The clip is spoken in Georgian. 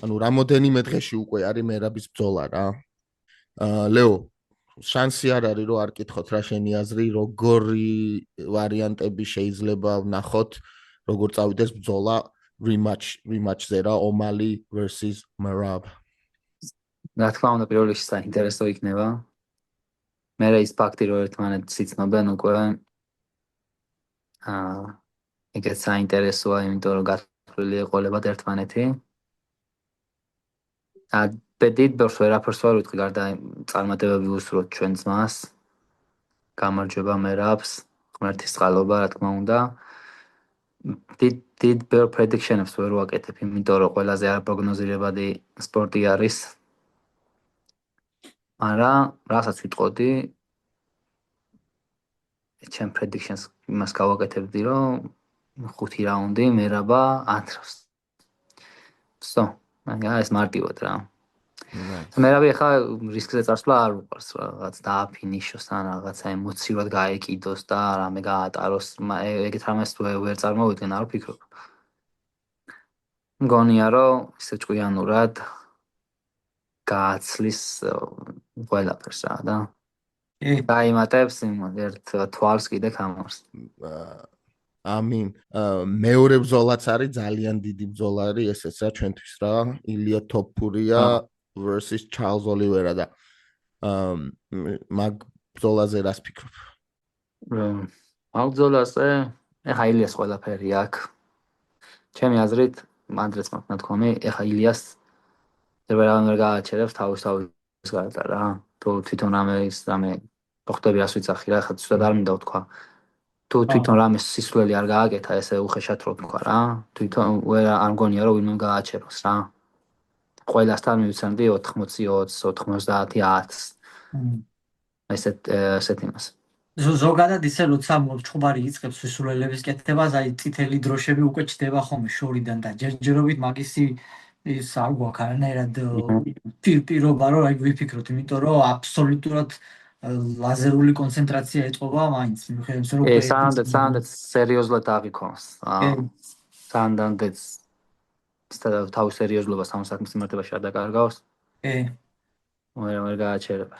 ანუ რამოდენიმე დღეში უკვე არის მერაბის ბრძოლა რა. ლეო, შანსი არ არის რომ არ კითხოთ რა შენი აზრი, როგორი ვარიანტები შეიძლება ვნახოთ, როგორ წავიდეს ბრძოლა rematch-ზე რა, O'Malley versus Merab. რა თქმა უნდა, პირველ რიგში საინტერესო იქნება. მე ის ფაქტი რომ ერთმანეთს იცნობენ უკვე ეგეც საინტერესოა, იმიტომ რომ გათვლილი ეყოლებათ ერთმანეთი. დიდ ბევრს ვერაფერს ვერ ვიტყვი, გარდა წარმატებები ვუსურვოთ ჩვენ ძმას. გამარჯვება მერაბს, ღმერთის წყალობა, რა თქმა უნდა. დიდ ბევრ prediction-ებს ვერ ვაკეთებ, იმიტომ რომ ყველაზე არპროგნოზირებადი სპორტი არის. მაგრამ რასაც ვიტყოდი, ჩემ predictions იმას გავაკეთებდი, რომ 5 რაუნდი მერაბა ათრავს. მაგრამ ეს მარტივად რა. მერაბი ახლა რისკზე წასვლა არ უყარს, რაღაც დააფინიშოს ან რაღაცა ემოციურად გაეკიდოს და რამე გაატაროს. ეგეთ რამეს ვერ წარმოვიდგენ, არ ვფიქრობ. მგონია რომ ისე ჭკვიანურად გააცლის ყველაფერს რა და დაიმატებს ერთ თვალს კიდე კამარს. ამინ. მეორე ბრძოლაც არის ძალიან დიდი ბრძოლა არის ესეც რა ჩვენთვის რა, ილია თოფურია versus Charles Oliveira და მაგ ბრძოლაზე რას ფიქრობ? მაგ ბრძოლაზე ეხა ილიას ყველაფერი აქვს. ჩემი აზრით, მანდრეც მაქვს ნათქვამი, ეხა ილიას ვერ გააჩერებს თავის გარდა რა. თუ თვითონ რამე ხვდები რას ვიცახი რა, ეხა ცუდად არ მინდა ვთქვა. თუ თვითონ რამე სისულელი არ გააკეთა, ესე უხეშად რო თქვა რა. თვითონ არ მგონია რომ ვინმე გააჩეროს რა. ყველასთან მივიცანდი 80-20, 90-10. ესეთ იმას. ზოგადად ისე როცა ჩხუბარი იწყებს სისულელების კეთებას, აი წითელი დროშები უკვე ჩდება ხოლმე შორიდან და ჯერჯერობით მაგისი ის არ გვაქვს არანაირად პირობა რომ აი ვიფიქროთ, იმიტომ რომ აბსოლუტურად ლაზერული კონცენტრაცია ეწყობა მაინც, მიუხედავად რომ სანდეთ სერიოზულად აღიქონს. სანდეთ თავის სერიოზულობას ამ საქმის მიმართებაში არ დაკარგავს. ვერ გააჩერება.